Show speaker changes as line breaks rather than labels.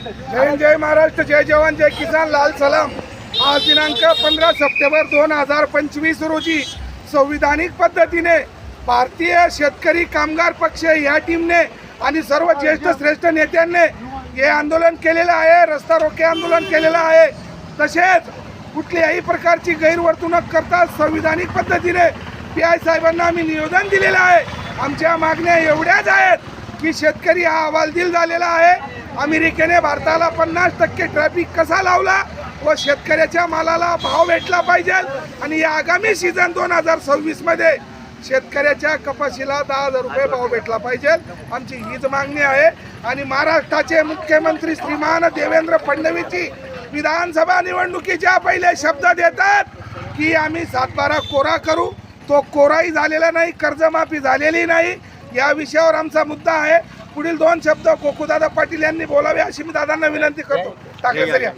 जय महाराष्ट्र, जय जवान, जय किसान, लाल सलाम। आज दिनांक 15 सप्टेंबर 2025 रोजी संविधानिक पद्धतीने भारतीय शेतकरी कामगार पक्ष या टीमने आणि सर्व ज्येष्ठ श्रेष्ठ नेत्यांनी हे आंदोलन केलेलं आहे, रस्ता रोके आंदोलन केलेलं आहे। तसेच कुठल्याही प्रकारची गैरवर्तणूक करता संविधानिक पद्धतीने पीआय साहेबांना आम्ही निवेदन दिलेलं आहे। आमच्या मागण्या एवढ्याच आहेत की शेतकरी हा हवालदिल झालेला आहे। अमेरिकेने भारताला 50% ट्रॅफिक कसा लावला व शेतकऱ्याच्या मालाला भाव भेटला पाहिजे आणि या आगामी सीझन 2026 मध्ये शेतकऱ्याच्या कपाशीला 10,000 रुपये भाव भेटला पाहिजे। आमची हीच मागणी आहे। आणि महाराष्ट्राचे मुख्यमंत्री श्रीमान देवेंद्र फडणवीस विधानसभा निवडणुकीच्या पहिले शब्द देतात की आम्ही 7/12 कोरा करू। तो कोराही झालेला नाही, कर्जमाफी झालेली नाही। या विषयावर आमचा मुद्दा आहे। पुढील 2 शब्द कोकुदादा पाटील यांनी बोलावे अशी मी दादांना विनंती करतो। टाकले सर या।